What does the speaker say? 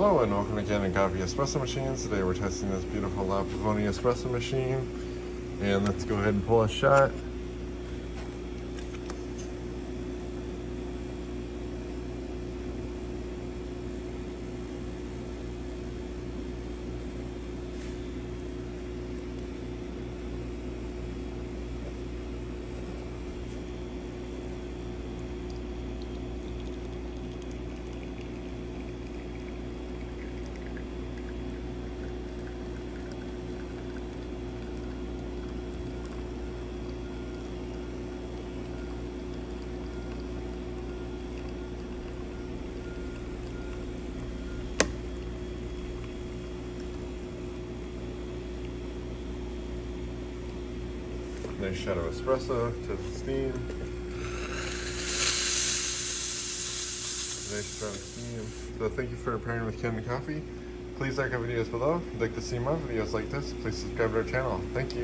Hello and welcome to Kanen Coffee Espresso Machines. Today we're testing this beautiful Lavapony espresso machine. And let's go ahead and pull a shot. Nice shot of espresso to the steam. Nice strong steam. So thank you for pairing with Kanen Coffee. Please like our videos below. If you'd like to see more videos like this, please subscribe to our channel. Thank you.